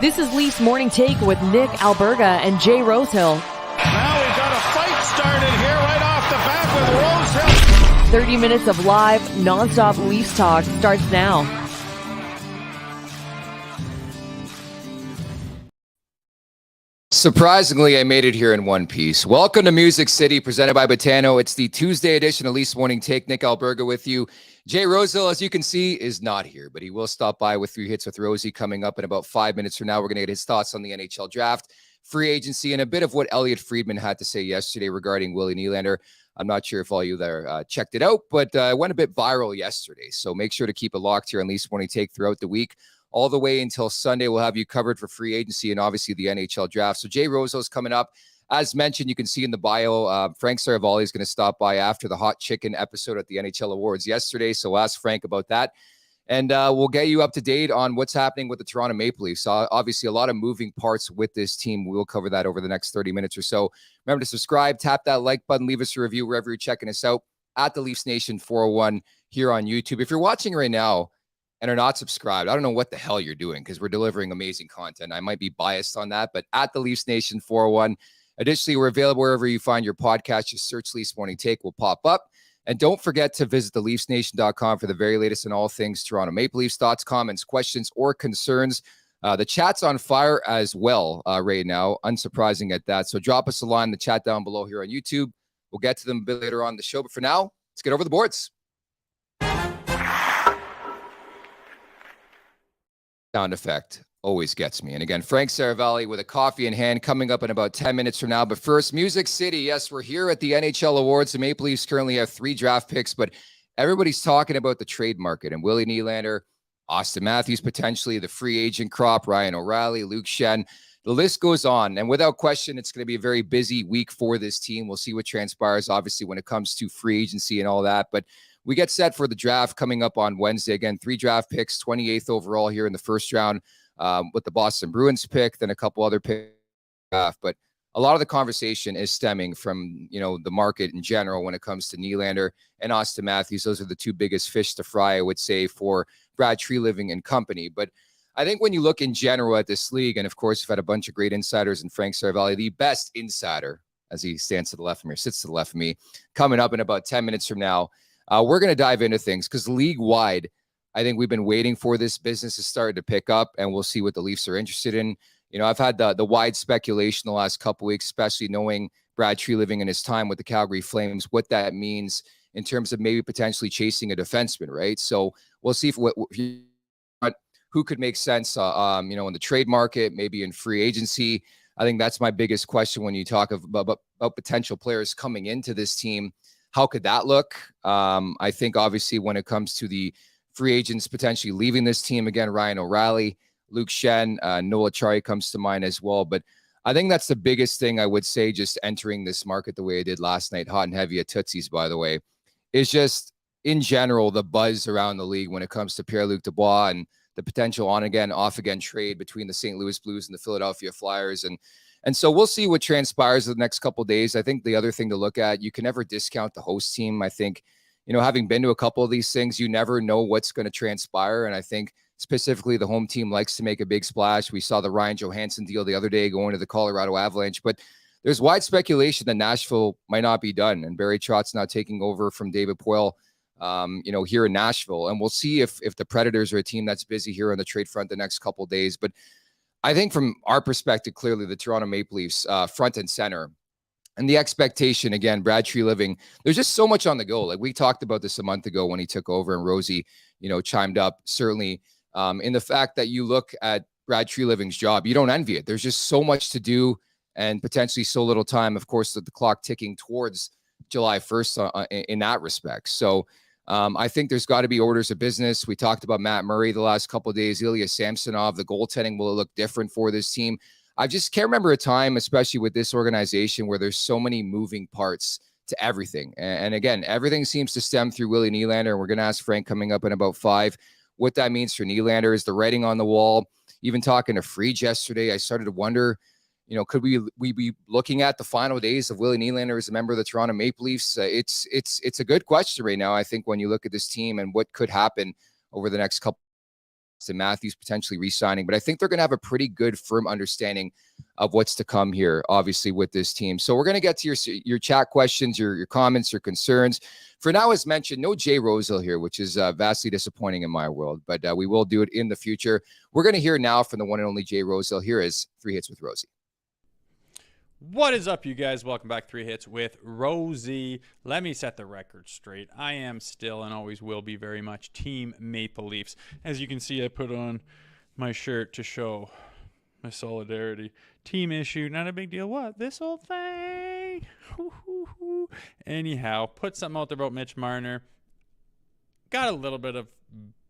This is Leafs Morning Take with Nick Alberga and Jay Rosehill. Now we've got a fight started here right off the bat with Rosehill. 30 minutes of live, non-stop Leafs talk starts now. Surprisingly, I made it here in one piece. Welcome to Music City, presented by Botano. It's the Tuesday edition of Leafs Morning Take. Nick Alberga with you. Jay Rosehill, as you can see, is not here, but he will stop by with 3 hits with Rosie coming up in about 5 minutes from now. We're going to get his thoughts on the NHL Draft, free agency, and a bit of what Elliotte Friedman had to say yesterday regarding Willie Nylander. I'm not sure if all you there checked it out, but it went a bit viral yesterday. So make sure to keep it locked here on Leafs Morning Take throughout the week. All the way until Sunday, we'll have you covered for free agency and obviously the NHL Draft. So Jay Rosehill's coming up. As mentioned, you can see in the bio, Frank Seravalli is going to stop by after the Hot Chicken episode at the NHL Awards yesterday. So ask Frank about that. And we'll get you up to date on what's happening with the Toronto Maple Leafs. Obviously, a lot of moving parts with this team. We'll cover that over the next 30 minutes or so. Remember to subscribe, tap that like button, leave us a review wherever you're checking us out at the Leafs Nation 401 here on YouTube. If you're watching right now and are not subscribed, I don't know what the hell you're doing because we're delivering amazing content. I might be biased on that, but at the Leafs Nation 401. Additionally, we're available wherever you find your podcast. Just search Leafs Morning Take will pop up. And don't forget to visit theleafsnation.com for the very latest in all things Toronto Maple Leafs, thoughts, comments, questions, or concerns. The chat's on fire as well right now, unsurprising at that. So drop us a line in the chat down below here on YouTube. We'll get to them a bit later on in the show. But for now, let's get over the boards. Sound effect always gets me. And again, Frank Seravalli with a coffee in hand coming up in about 10 minutes from now. But first, Music City. Yes, we're here at the NHL Awards. The Maple Leafs currently have 3 draft picks, but everybody's talking about the trade market and Willie Nylander, Austin Matthews, potentially the free agent crop, Ryan O'Reilly, Luke Schenn. The list goes on. And without question, it's going to be a very busy week for this team. We'll see what transpires, obviously, when it comes to free agency and all that. But we get set for the draft coming up on Wednesday. Again, 3 draft picks, 28th overall here in the first round with the Boston Bruins pick, then a couple other picks. But a lot of the conversation is stemming from, the market in general when it comes to Nylander and Austin Matthews. Those are the 2 biggest fish to fry, I would say, for Brad Treliving and company. But I think when you look in general at this league, and of course, you've had a bunch of great insiders in Frank Seravalli, the best insider, as he stands to the left of me, or sits to the left of me, coming up in about 10 minutes from now. We're going to dive into things because league-wide, I think we've been waiting for this business to start to pick up, and we'll see what the Leafs are interested in. I've had the wide speculation the last couple weeks, especially knowing Brad Treliving and his time with the Calgary Flames, what that means in terms of maybe potentially chasing a defenseman, right? So we'll see who could make sense, in the trade market, maybe in free agency. I think that's my biggest question when you talk about potential players coming into this team. How could that look? I think obviously when it comes to the free agents potentially leaving this team, again, Ryan O'Reilly, Luke Schenn, Noah Chari comes to mind as well. But I think that's the biggest thing I would say, just entering this market the way I did last night, hot and heavy at Tootsie's, by the way, is just in general the buzz around the league when it comes to Pierre-Luc Dubois and the potential on-again, off-again trade between the St. Louis Blues and the Philadelphia Flyers. And so we'll see what transpires in the next couple of days. I think the other thing to look at, you can never discount the host team. I think, having been to a couple of these things, you never know what's going to transpire. And I think specifically the home team likes to make a big splash. We saw the Ryan Johansson deal the other day going to the Colorado Avalanche, but there's wide speculation that Nashville might not be done. And Barry Trotz now taking over from David Poile, here in Nashville. And we'll see if the Predators are a team that's busy here on the trade front the next couple of days. But I think from our perspective, clearly the Toronto Maple Leafs front and center. And the expectation, again, Brad Treliving, there's just so much on the go. Like we talked about this a month ago when he took over and Rosie, chimed up, certainly in the fact that you look at Brad Treliving's job, you don't envy it. There's just so much to do and potentially so little time, of course, the clock ticking towards July 1st in that respect. So I think there's got to be orders of business. We talked about Matt Murray the last couple of days, Ilya Samsonov, the goaltending will look different for this team. I just can't remember a time, especially with this organization, where there's so many moving parts to everything. And again, everything seems to stem through Willie Nylander. And we're going to ask Frank coming up in about 5 what that means for Nylander. Is the writing on the wall? Even talking to Freed yesterday, I started to wonder, could we be looking at the final days of Willie Nylander as a member of the Toronto Maple Leafs? It's a good question right now, I think, when you look at this team and what could happen over the next couple. to Matthews potentially re-signing, but I think they're going to have a pretty good, firm understanding of what's to come here, obviously, with this team. So we're going to get to your chat questions, your comments, your concerns. For now, as mentioned, no Jay Rosehill here, which is vastly disappointing in my world, but we will do it in the future. We're going to hear now from the one and only Jay Rosehill. Here is 3 Hits with Rosie. What is up, you guys? Welcome back. 3 Hits with Rosie. Let me set the record straight. I am still and always will be very much Team Maple Leafs. As you can see, I put on my shirt to show my solidarity. Team issue, not a big deal. What? This whole thing? Anyhow, put something out there about Mitch Marner. Got a little bit of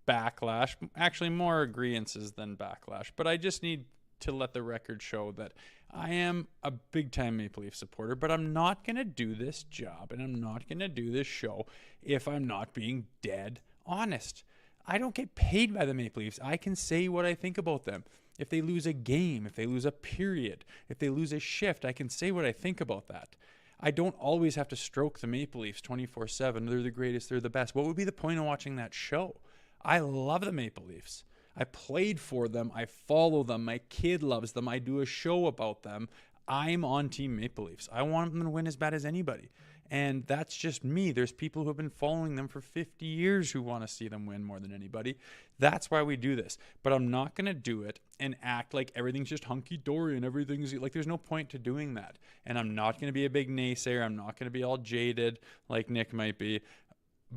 backlash. Actually, more agreeances than backlash. But I just need to let the record show that I am a big-time Maple Leaf supporter, but I'm not going to do this job and I'm not going to do this show if I'm not being dead honest. I don't get paid by the Maple Leafs. I can say what I think about them. If they lose a game, if they lose a period, if they lose a shift, I can say what I think about that. I don't always have to stroke the Maple Leafs 24/7. They're the greatest. They're the best. What would be the point of watching that show? I love the Maple Leafs. I played for them. I follow them. My kid loves them. I do a show about them. I'm on Team Maple Leafs. I want them to win as bad as anybody. And that's just me. There's people who have been following them for 50 years who want to see them win more than anybody. That's why we do this. But I'm not going to do it and act like everything's just hunky-dory and everything's like there's no point to doing that. And I'm not going to be a big naysayer. I'm not going to be all jaded like Nick might be.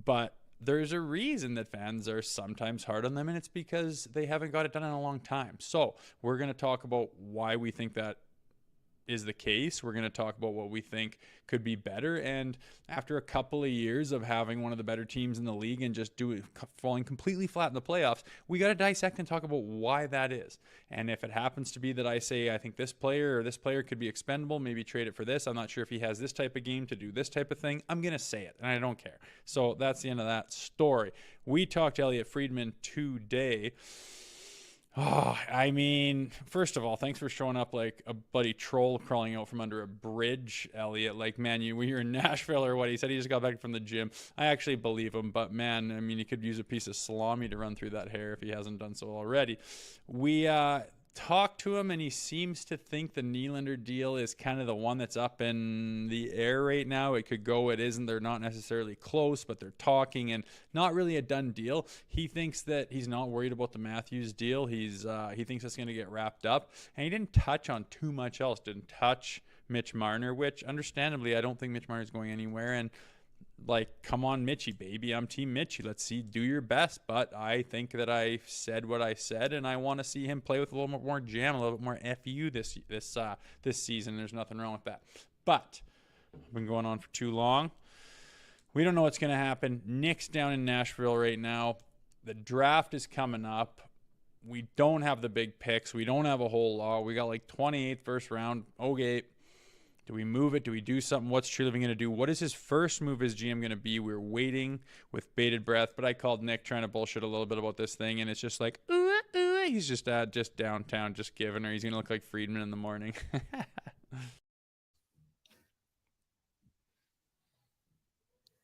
But there's a reason that fans are sometimes hard on them, and it's because they haven't got it done in a long time. So we're going to talk about why we think that is the case. We're going to talk about what we think could be better. And after a couple of years of having one of the better teams in the league and just falling completely flat in the playoffs, we got to dissect and talk about why that is. And if it happens to be that I say, I think this player could be expendable, maybe trade it for this. I'm not sure if he has this type of game to do this type of thing. I'm going to say it and I don't care. So that's the end of that story. We talked to Elliot Friedman today. Oh, I mean, first of all, thanks for showing up like a bloody troll crawling out from under a bridge, Elliot. Like, man, when you're in Nashville or what? He said he just got back from the gym. I actually believe him, but man, I mean, he could use a piece of salami to run through that hair if he hasn't done so already. We talked to him, and he seems to think the Nylander deal is kind of the one that's up in the air right now. It could go, it isn't. They're not necessarily close, but they're talking, and not really a done deal. He thinks that he's not worried about the Matthews deal. He thinks it's going to get wrapped up, and he didn't touch on too much else. Didn't touch Mitch Marner, which understandably I don't think Mitch Marner is going anywhere. And like, come on, Mitchie, baby. I'm Team Mitchie. Let's see, do your best. But I think that I said what I said, and I want to see him play with a little more jam, a little bit more FU this season. There's nothing wrong with that. But I've been going on for too long. We don't know what's going to happen. Nick's down in Nashville right now. The draft is coming up. We don't have the big picks. We don't have a whole lot. We got like 28th first round. Okay. Do we move it? Do we do something? What's Treliving going to do? What is his first move as GM going to be? We're waiting with bated breath, but I called Nick trying to bullshit a little bit about this thing, and it's just like, he's just downtown, just giving her. He's going to look like Friedman in the morning.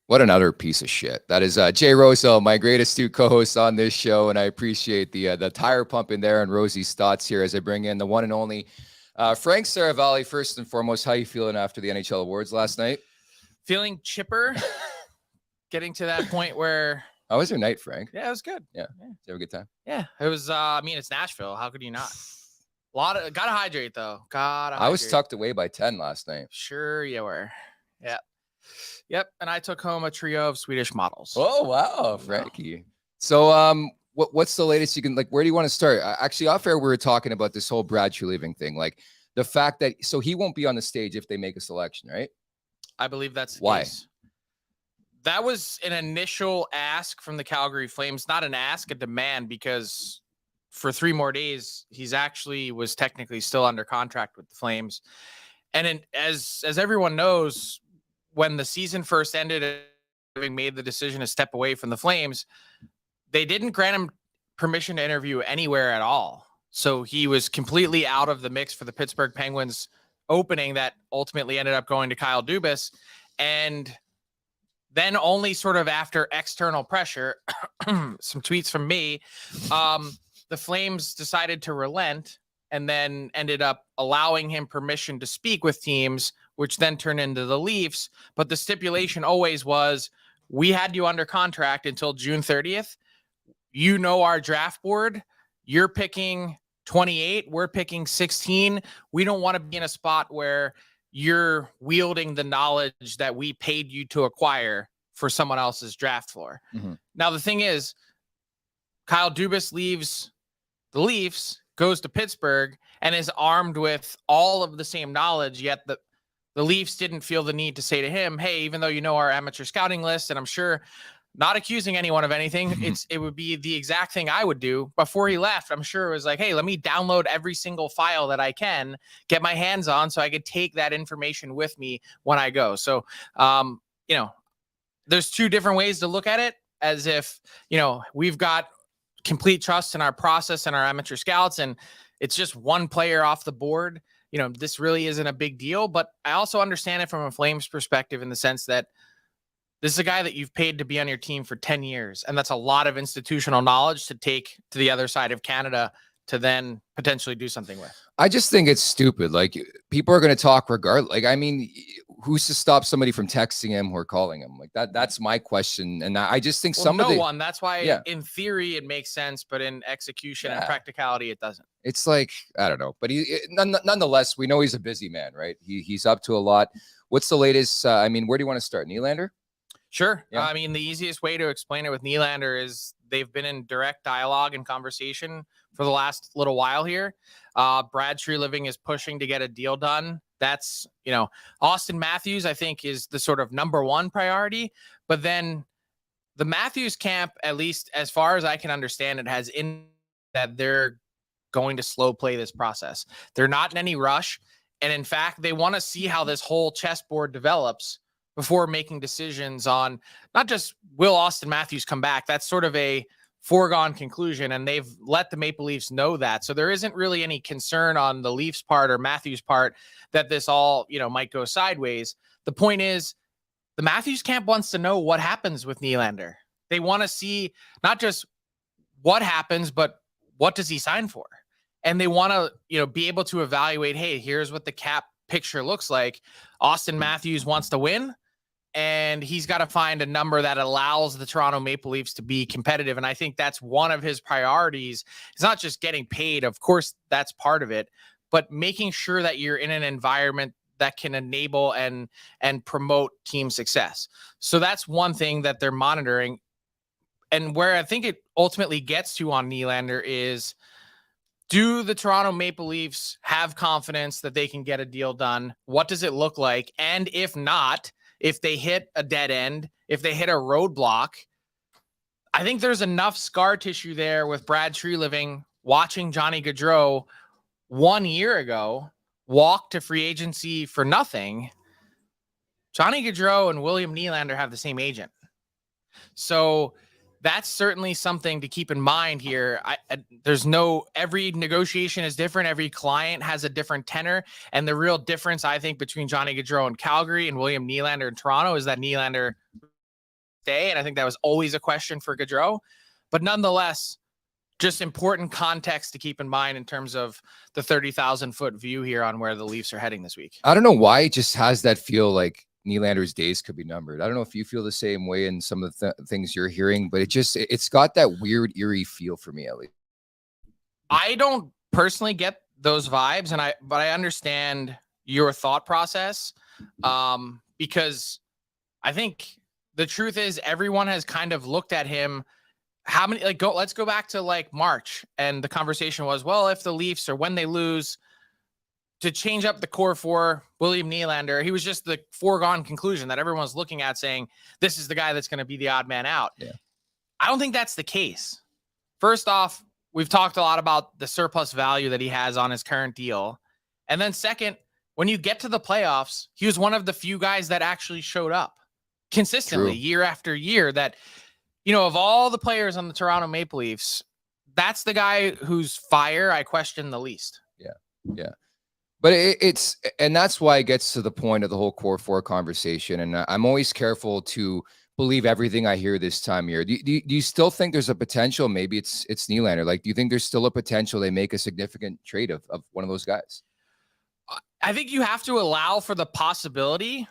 What an utter piece of shit. That is Jay Rosehill, my great astute co-host on this show, and I appreciate the tire pump in there and Rosie's thoughts here as I bring in the one and only Frank Seravalli. First and foremost, how you feeling after the NHL awards last night? Feeling chipper. Getting to that point where... How was your night, Frank? Yeah, it was good. Yeah. Did you have a good time? Yeah, it was, I mean, it's Nashville. How could you not? Gotta hydrate, though. I was tucked away by 10 last night. Sure you were. Yeah. Yep, and I took home a trio of Swedish models. Oh, wow, Frankie. So, what's the latest you can, like, where do you want to start? Actually, off air, we were talking about this whole Brad Treliving thing. Like, the fact that, so he won't be on the stage if they make a selection, right? I believe that's the Why? case. That was an initial ask from the Calgary Flames. Not an ask, a demand, because for 3 more days, he's actually was technically still under contract with the Flames. And as everyone knows, when the season first ended, having made the decision to step away from the Flames, they didn't grant him permission to interview anywhere at all. So he was completely out of the mix for the Pittsburgh Penguins opening that ultimately ended up going to Kyle Dubas. And then only sort of after external pressure, some tweets from me, the Flames decided to relent and then ended up allowing him permission to speak with teams, which then turned into the Leafs. But the stipulation always was, we had you under contract until June 30th. You know our draft board. You're picking 28. We're picking 16. We don't want to be in a spot where you're wielding the knowledge that we paid you to acquire for someone else's draft floor. Mm-hmm. Now, the thing is, Kyle Dubas leaves the Leafs, goes to Pittsburgh, and is armed with all of the same knowledge, yet the Leafs didn't feel the need to say to him, hey, even though you know our amateur scouting list, and I'm sure, not accusing anyone of anything, it would be the exact thing I would do. Before he left, I'm sure it was like, hey, let me download every single file that I can get my hands on so I could take that information with me when I go. So, you know, there's two different ways to look at it, as if, you know, we've got complete trust in our process and our amateur scouts, and it's just one player off the board. You know, this really isn't a big deal, but I also understand it from a Flames perspective in the sense that this is a guy that you've paid to be on your team for 10 years. And that's a lot of institutional knowledge to take to the other side of Canada to then potentially do something with. I just think it's stupid. Like, people are going to talk regardless. Like, I mean, who's to stop somebody from texting him or calling him? Like, that's my question. And I just think one. That's why in theory it makes sense, but in execution and practicality, it doesn't. It's like, I don't know, but nonetheless, we know he's a busy man, right? He's up to a lot. What's the latest? I mean, where do you want to start? Nylander? Sure. Yeah. I mean, the easiest way to explain it with Nylander is they've been in direct dialogue and conversation for the last little while here. Brad Treliving is pushing to get a deal done. That's, you know, Austin Matthews, I think, is the sort of number one priority. But then the Matthews camp, at least as far as I can understand it, has in that they're going to slow play this process. They're not in any rush. And in fact, they want to see how this whole chessboard develops before making decisions on not just will Austin Matthews come back. That's sort of a foregone conclusion, and they've let the Maple Leafs know that. So there isn't really any concern on the Leafs part or Matthews part that this all, you know, might go sideways. The point is, the Matthews camp wants to know what happens with Nylander. They want to see not just what happens, but what does he sign for? And they want to, you know, be able to evaluate, hey, here's what the cap picture looks like. Austin Matthews wants to win, and he's got to find a number that allows the Toronto Maple Leafs to be competitive. And I think that's one of his priorities. It's not just getting paid. Of course, that's part of it, but making sure that you're in an environment that can enable and promote team success. So that's one thing that they're monitoring. And where I think it ultimately gets to on Nylander is, do the Toronto Maple Leafs have confidence that they can get a deal done? What does it look like? And if not, if they hit a dead end, if they hit a roadblock, I think there's enough scar tissue there with Brad Treliving watching Johnny Gaudreau 1 year ago walk to free agency for nothing. Johnny Gaudreau and William Nylander have the same agent. So that's certainly something to keep in mind here. Every negotiation is different. Every client has a different tenor. And the real difference, I think, between Johnny Gaudreau in Calgary and William Nylander in Toronto is that Nylander stay. And I think that was always a question for Gaudreau. But nonetheless, just important context to keep in mind in terms of the 30,000-foot view here on where the Leafs are heading this week. I don't know why it just has that feel like Nylander's days could be numbered. I don't know if you feel the same way in some of the things you're hearing, but it's got that weird, eerie feel for me, at least. I don't personally get those vibes, but I understand your thought process, because I think the truth is everyone has kind of looked at him. Let's go back to like March, and the conversation was, well, if the Leafs or when they lose, to change up the core for William Nylander, he was just the foregone conclusion that everyone's looking at, saying this is the guy that's going to be the odd man out. Yeah. I don't think that's the case. First off, we've talked a lot about the surplus value that he has on his current deal. And then second, when you get to the playoffs, he was one of the few guys that actually showed up consistently year after year. That, you know, of all the players on the Toronto Maple Leafs, that's the guy whose fire I question the least. Yeah. Yeah. But and that's why it gets to the point of the whole core four conversation. And I'm always careful to believe everything I hear this time of year. Do you still think there's a potential? Maybe it's Nylander. Like, do you think there's still a potential they make a significant trade of one of those guys? I think you have to allow for the possibility.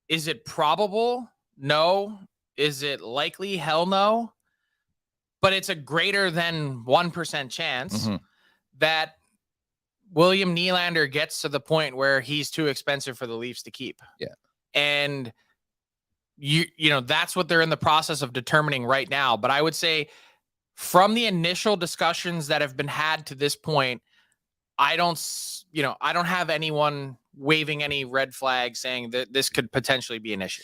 Is it probable? No. Is it likely? Hell no. But it's a greater than 1% chance that William Nylander gets to the point where he's too expensive for the Leafs to keep. Yeah. And you know, that's what they're in the process of determining right now. But I would say from the initial discussions that have been had to this point, I don't have anyone waving any red flag saying that this could potentially be an issue.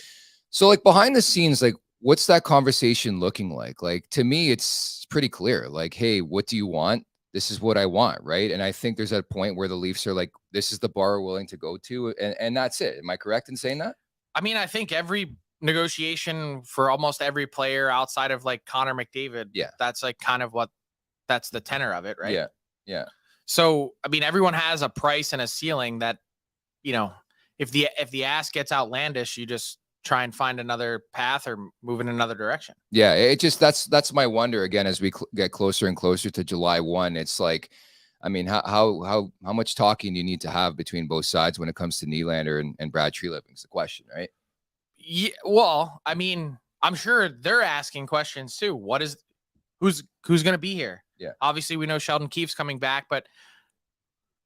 So like behind the scenes, like what's that conversation looking like? Like to me, it's pretty clear. Like, hey, what do you want? This is what I want, right? And I think there's a point where the Leafs are like, this is the bar we're willing to go to, and that's it. Am I correct in saying that? I mean, I think every negotiation for almost every player outside of like Connor McDavid, that's like kind of that's the tenor of it, right? Yeah. So, I mean, everyone has a price and a ceiling that, you know, if the ask gets outlandish, you just try and find another path or move in another direction. Yeah, it just that's my wonder again as we get closer and closer to July 1. It's like, I mean, how much talking do you need to have between both sides when it comes to Nylander and Brad Treliving is the question, right? Yeah, well, I mean, I'm sure they're asking questions too. Who's going to be here? Yeah. Obviously, we know Sheldon Keefe's coming back, but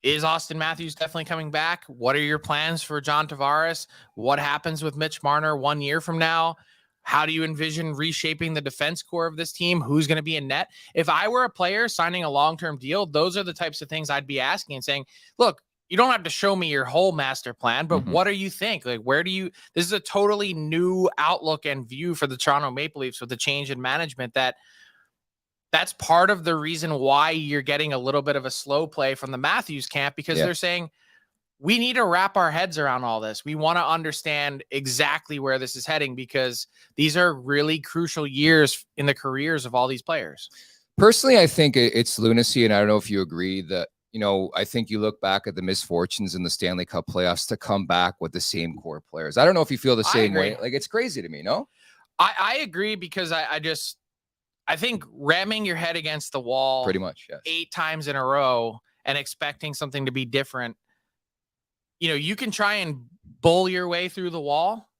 is Austin Matthews definitely coming back? What are your plans for John Tavares? What happens with Mitch Marner 1 year from now? How do you envision reshaping the defense core of this team? Who's going to be in net? If I were a player signing a long-term deal, those are the types of things I'd be asking and saying, look, you don't have to show me your whole master plan, but what do you think? Like, this is a totally new outlook and view for the Toronto Maple Leafs with the change in management that's part of the reason why you're getting a little bit of a slow play from the Matthews camp, because they're saying, we need to wrap our heads around all this. We want to understand exactly where this is heading, because these are really crucial years in the careers of all these players. Personally, I think it's lunacy, and I don't know if you agree that, you know, I think you look back at the misfortunes in the Stanley Cup playoffs to come back with the same core players. I don't know if you feel the same way. Like, it's crazy to me, no? I agree, because I think ramming your head against the wall pretty much 8 times in a row and expecting something to be different, you know, you can try and bull your way through the wall.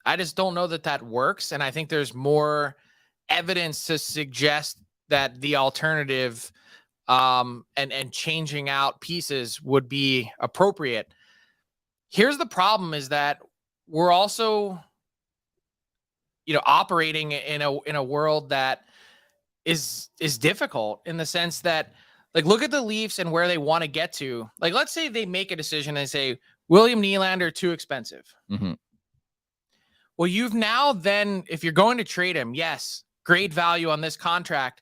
I just don't know that works. And I think there's more evidence to suggest that the alternative and changing out pieces would be appropriate. Here's the problem, is that we're also, you know, operating in a world that is difficult, in the sense that, like, look at the Leafs and where they want to get to. Like, let's say they make a decision and say, William Nylander, too expensive. Well, you've now then, if you're going to trade him, yes, great value on this contract,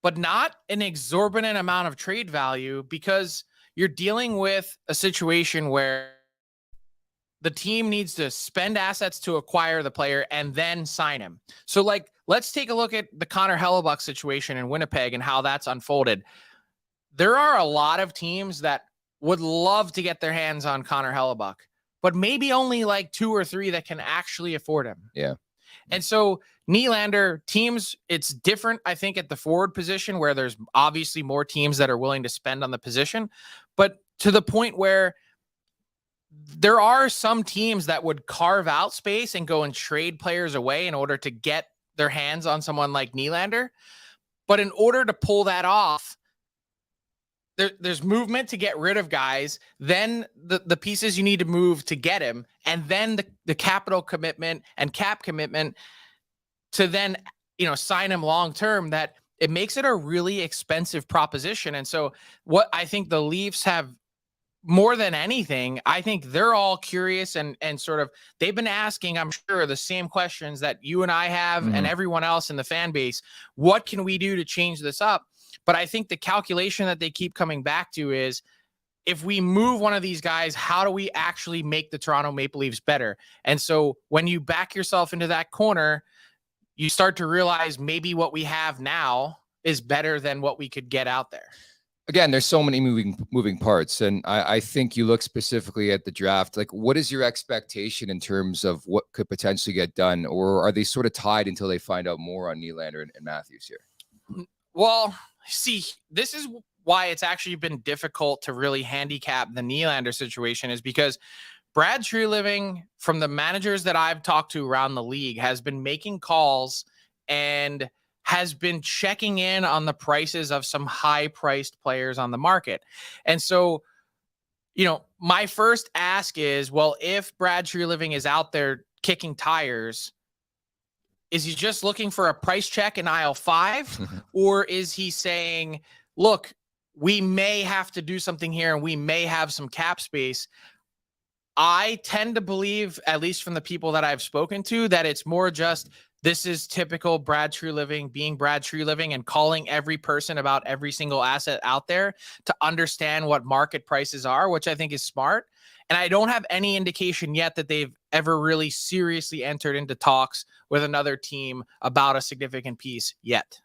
but not an exorbitant amount of trade value, because you're dealing with a situation where the team needs to spend assets to acquire the player and then sign him. So, like, let's take a look at the Connor Hellebuck situation in Winnipeg and how that's unfolded. There are a lot of teams that would love to get their hands on Connor Hellebuck, but maybe only like 2 or 3 that can actually afford him. Yeah. And so Nylander teams, it's different, I think, at the forward position, where there's obviously more teams that are willing to spend on the position, but to the point where there are some teams that would carve out space and go and trade players away in order to get their hands on someone like Nylander. But in order to pull that off, there's movement to get rid of guys, then the pieces you need to move to get him, and then the capital commitment and cap commitment to then, you know, sign him long-term, that it makes it a really expensive proposition. And so what I think the Leafs have, more than anything, I think they're all curious and sort of, they've been asking, I'm sure, the same questions that you and I have and everyone else in the fan base. What can we do to change this up? But I think the calculation that they keep coming back to is, if we move one of these guys, how do we actually make the Toronto Maple Leafs better? And so when you back yourself into that corner, you start to realize maybe what we have now is better than what we could get out there. Again, there's so many moving parts, and I think you look specifically at the draft. Like, what is your expectation in terms of what could potentially get done, or are they sort of tied until they find out more on Nylander and Matthews here? Well, see, this is why it's actually been difficult to really handicap the Nylander situation, is because Brad Treliving, from the managers that I've talked to around the league, has been making calls and has been checking in on the prices of some high-priced players on the market. And so, my first ask is, well, if Brad Treliving is out there kicking tires, is he just looking for a price check in aisle 5? Or is he saying, look, we may have to do something here and we may have some cap space? I tend to believe, at least from the people that I've spoken to, that it's more just, this is typical Brad Treliving being Brad Treliving and calling every person about every single asset out there to understand what market prices are, which I think is smart. And I don't have any indication yet that they've ever really seriously entered into talks with another team about a significant piece yet.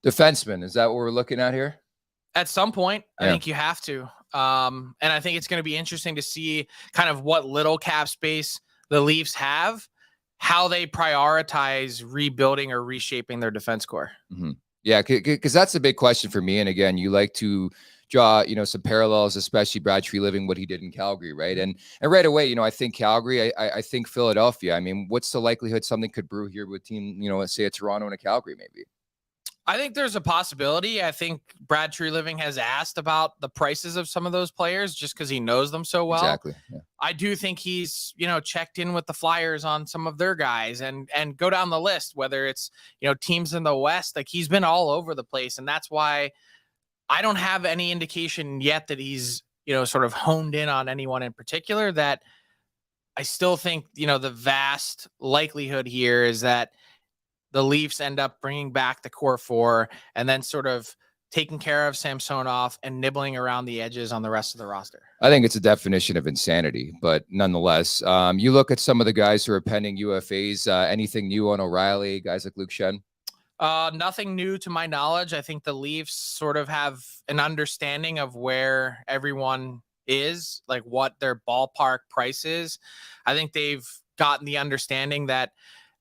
Defenseman, is that what we're looking at here? At some point, I think you have to. And I think it's going to be interesting to see kind of what little cap space the Leafs have, how they prioritize rebuilding or reshaping their defense core. Mm-hmm. Yeah, because that's a big question for me. And again, you like to draw, some parallels, especially Brad Treliving, what he did in Calgary, right? And right away, I think Calgary, I think Philadelphia. I mean, what's the likelihood something could brew here with team, let's say a Toronto and a Calgary, maybe? I think there's a possibility. I think Brad Treliving has asked about the prices of some of those players just because he knows them so well. Exactly. Yeah. I do think he's, checked in with the Flyers on some of their guys and go down the list, whether it's, teams in the West. Like, he's been all over the place. And that's why I don't have any indication yet that he's, sort of honed in on anyone in particular. That I still think, the vast likelihood here is that the Leafs end up bringing back the core 4 and then sort of taking care of Samsonov and nibbling around the edges on the rest of the roster. I think it's a definition of insanity, but nonetheless, you look at some of the guys who are pending UFAs, anything new on O'Reilly, guys like Luke Shen? Nothing new to my knowledge. I think the Leafs sort of have an understanding of where everyone is, like what their ballpark price is. I think they've gotten the understanding that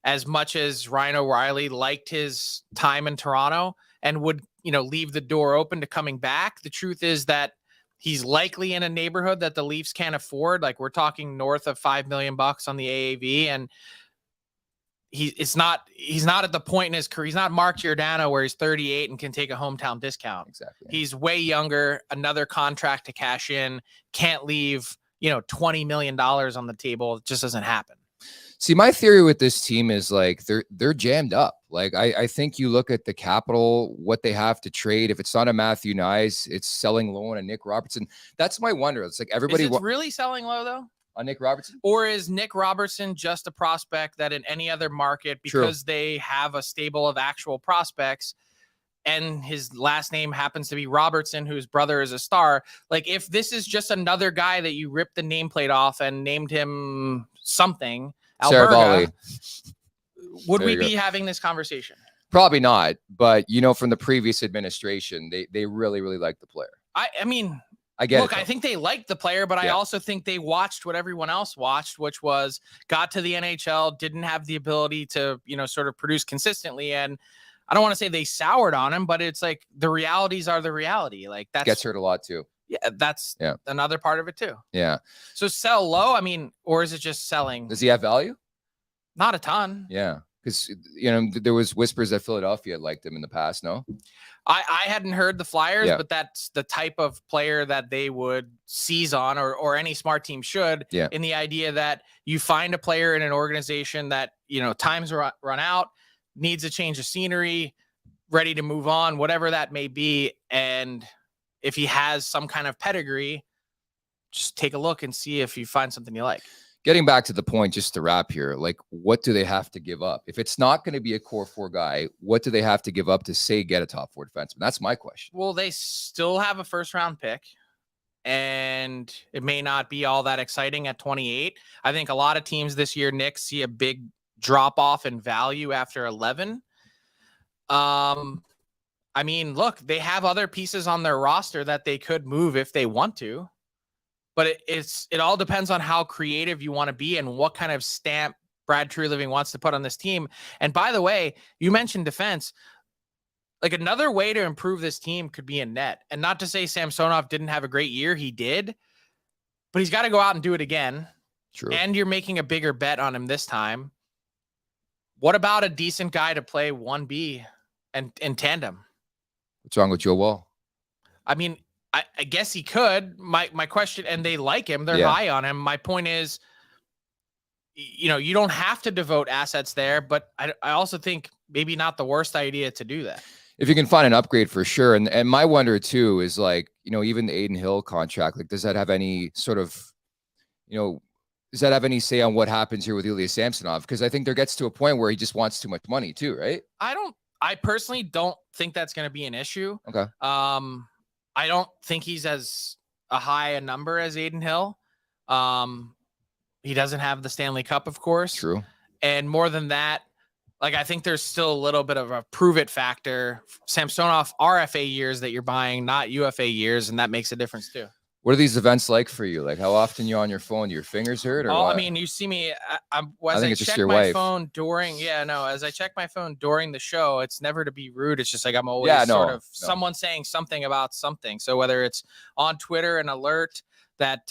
as much as Ryan O'Reilly liked his time in Toronto and would, leave the door open to coming back, the truth is that he's likely in a neighborhood that the Leafs can't afford. Like, we're talking north of $5 million on the AAV, and he's not at the point in his career. He's not Mark Giordano where he's 38 and can take a hometown discount. Exactly. He's way younger, another contract to cash in, can't leave, $20 million on the table. It just doesn't happen. See, my theory with this team is like they're jammed up. Like, I think you look at the capital, what they have to trade. If it's not a Matthew Nyes, it's selling low on a Nick Robertson. That's my wonder. It's like everybody really selling low though on Nick Robertson, or is Nick Robertson just a prospect that in any other market, because they have a stable of actual prospects and his last name happens to be Robertson, whose brother is a star? Like, if this is just another guy that you ripped the nameplate off and named him something, Alberga, would we be having this conversation? Probably not. But, from the previous administration, they really, really like the player. I mean, I get it. Look, I think they liked the player, but I also think they watched what everyone else watched, which was got to the NHL, didn't have the ability to, sort of produce consistently. And I don't want to say they soured on him, but it's like the realities are the reality. Like, that gets hurt a lot too. Yeah, that's another part of it too. Yeah. So sell low, I mean, or is it just selling? Does he have value? Not a ton. Yeah. Because, there was whispers that Philadelphia liked him in the past, no? I hadn't heard the Flyers, but that's the type of player that they would seize on, or any smart team should, in the idea that you find a player in an organization that, time's run out, needs a change of scenery, ready to move on, whatever that may be. And if he has some kind of pedigree, just take a look and see if you find something you like. Getting back to the point, just to wrap here, like, what do they have to give up? If it's not going to be a core 4 guy, what do they have to give up to, say, get a top 4 defenseman? That's my question. Well, they still have a first-round pick, and it may not be all that exciting at 28. I think a lot of teams this year, Nick, see a big drop-off in value after 11. I mean, look, they have other pieces on their roster that they could move if they want to, but it all depends on how creative you want to be and what kind of stamp Brad Treliving wants to put on this team. And by the way, you mentioned defense. Like, another way to improve this team could be in net. And not to say Samsonov didn't have a great year. He did, but he's got to go out and do it again. True. And you're making a bigger bet on him this time. What about a decent guy to play 1B and in tandem? What's wrong with Joe Wall? I mean, I guess he could. My question, and they like him. They're high on him. My point is, you know, you don't have to devote assets there, but I also think maybe not the worst idea to do that. If you can find an upgrade, for sure. And my wonder too is, like, you know, even the Aiden Hill contract, like, does that have any sort of, you know, does that have any say on what happens here with Ilya Samsonov? Because I think there gets to a point where he just wants too much money too, right? I personally don't think that's going to be an issue. Okay. I don't think he's as high a number as Aiden Hill. He doesn't have the Stanley Cup, of course. True. And more than that, like, I think there's still a little bit of a prove it factor. Samsonov RFA years that you're buying, not UFA years, and that makes a difference too. What are these events like for you? Like, how often you on your phone? Do your fingers hurt? Or I mean, you see me. I think it's just your my wife. phone during. Yeah, no. As I check my phone during the show, it's never to be rude. It's just like I'm always someone saying something about something. So whether it's on Twitter, an alert that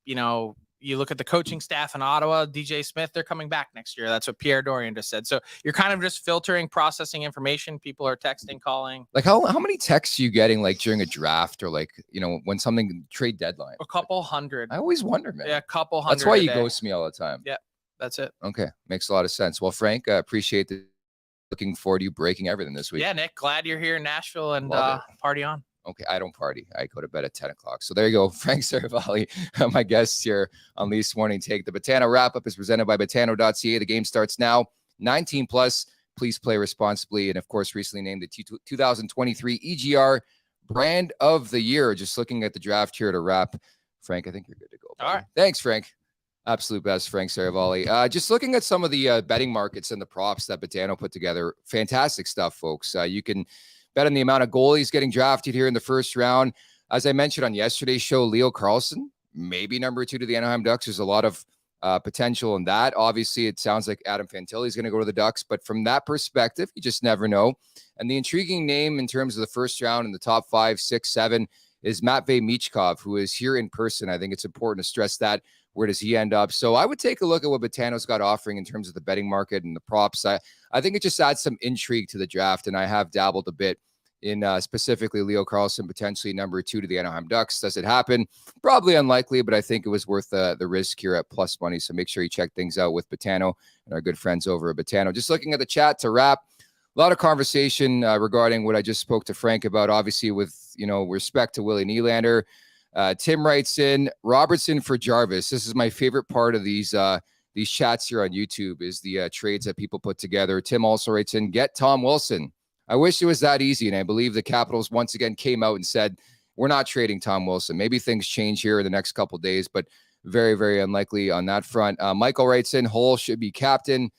you know, you look at the coaching staff in Ottawa, DJ Smith, they're coming back next year. That's what Pierre Dorian just said. So you're kind of just filtering, processing information. People are texting, calling. Like, how many texts are you getting, like, during a draft, or, like, you know, when something trade deadline? A couple hundred. I always wonder, man. Yeah, a couple hundred. That's why you ghost me all the time. Yeah, that's it. Okay, makes a lot of sense. Well, Frank, appreciate the. Looking forward to you breaking everything this week. Yeah, Nick, glad you're here in Nashville, and party on. Okay, I don't party. I go to bed at 10 o'clock. So there you go. Frank Seravalli, my guest here on Leafs Morning Take. The Betano wrap-up is presented by Betano.ca. The game starts now. 19 plus. Please play responsibly. And, of course, recently named the 2023 EGR Brand of the Year. Just looking at the draft here to wrap. Frank, I think you're good to go. All right. Thanks, Frank. Absolute best, Frank Seravalli. Just looking at some of the betting markets and the props that Betano put together. Fantastic stuff, folks. You can bet on the amount of goalies getting drafted here in the first round. As I mentioned on yesterday's show, Leo Carlsson, maybe number 2 to the Anaheim Ducks. There's a lot of potential in that. Obviously, it sounds like Adam Fantilli is going to go to the Ducks, but from that perspective, you just never know. And the intriguing name in terms of the first round in the top 5, 6, 7 is Matvei Michkov, who is here in person. I think it's important to stress that. Where does he end up? So I would take a look at what Betano's got offering in terms of the betting market and the props. I think it just adds some intrigue to the draft, and I have dabbled a bit in specifically Leo Carlsson, potentially number 2 to the Anaheim Ducks. Does it happen? Probably unlikely, but I think it was worth the risk here at plus money. So make sure you check things out with Betano and our good friends over at Betano. Just looking at the chat to wrap, a lot of conversation regarding what I just spoke to Frank about, obviously with, you know, respect to Willie Nylander. Tim writes in, Robertson for Jarvis. This is my favorite part of these chats here on YouTube, is the trades that people put together. Tim also writes in, get Tom Wilson. I wish it was that easy, and I believe the Capitals once again came out and said, we're not trading Tom Wilson. Maybe things change here in the next couple of days, but very, very unlikely on that front. Michael writes in, Hull should be captain.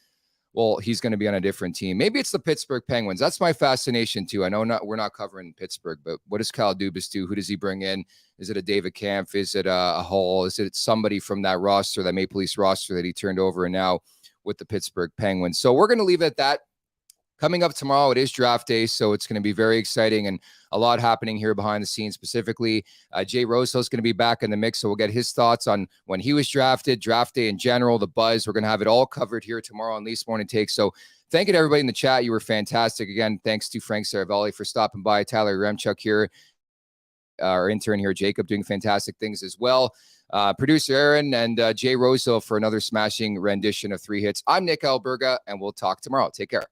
Well, he's going to be on a different team. Maybe it's the Pittsburgh Penguins. That's my fascination, too. I know we're not covering Pittsburgh, but what does Kyle Dubas do? Who does he bring in? Is it a David Kampf? Is it a Hull? Is it somebody from that roster, that Maple Leafs roster that he turned over and now with the Pittsburgh Penguins? So we're going to leave it at that. Coming up tomorrow, it is draft day, so it's going to be very exciting and a lot happening here behind the scenes. Specifically, Jay Rosehill is going to be back in the mix, so we'll get his thoughts on when he was drafted, draft day in general, the buzz. We're going to have it all covered here tomorrow on Leafs Morning Take. So thank you to everybody in the chat. You were fantastic. Again, thanks to Frank Seravalli for stopping by. Tyler Remchuk here, our intern here, Jacob, doing fantastic things as well. Producer Aaron and Jay Rosehill for another smashing rendition of 3 hits. I'm Nick Alberga, and we'll talk tomorrow. Take care.